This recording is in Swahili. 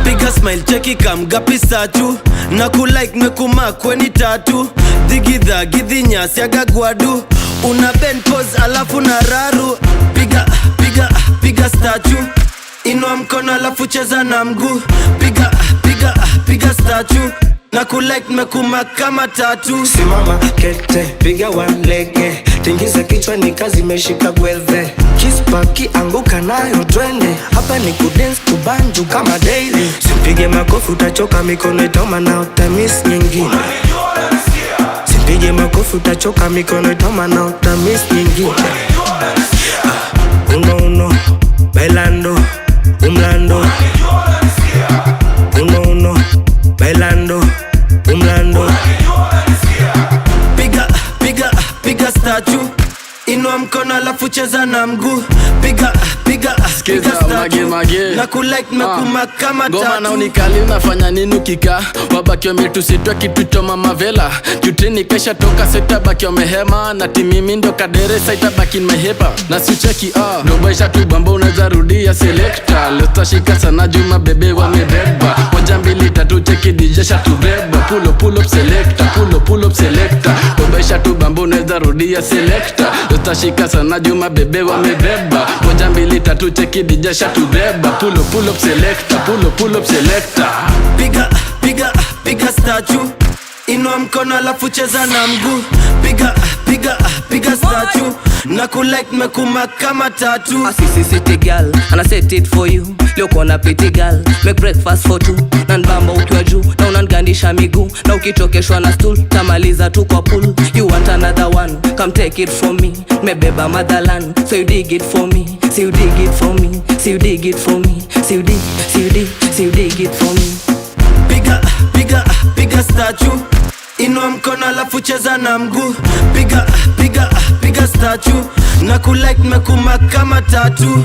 Piga smile cheki kamgapi satu na kulike mekuma kweni tatu digidha gidhinya siaga gwadu una bend pose alafu na raru piga statue inua mkono alafu cheza na mguu piga statue na kulike mekuma kama tatu simama kete piga walege tingiza kichwa ni kazi meshika gwelve kispaki anguka nayo twende hapa ni kudance kubanju kama daily simpige makofi utachoka mikono itoma na utamis nyingine simpige makofi utachoka mikono itoma na utamis nyingine uno bailando umlando uno bailando umlando piga statue inua mkono alafu cheza na mguu piga statue na kulike mekuma kama tatu ngoma na unikali unafanya nini ukika wabaki wametusitwa kitu cha mama vela jutini kesha toka seta baki wamehema na timimi ndo kaderesa itabaki mehepa na sicheki ndobaisha tu bamba unaweza rudia selector lotashika sana juma bebe wamebeba moja mbili tatu cheki DJ shatubeba pull up selector pull up selector ndobaisha tu bamba unaweza rudia selector lotashika sana juma bebe wamebeba moja mbili tatu cheki DJ shatubeba pull up selector pull up selector piga statue inua mkono alafu cheza na mguu piga statue na kulike mekuma kama tatu Assisi city girl and I set it for you leo kona pretty girl make breakfast for two na nbamba ukiwa juu na unangandisha miguu na ukitokeshwa na stool tamaliza tu kwa pool you want another one come take it from me mebeba motherland so you dig it for me so you dig it for me so you dig it for me so you dig it for me piga statue inua mkono alafu cheza na mguu piga statue na kulike mekuma kama tatu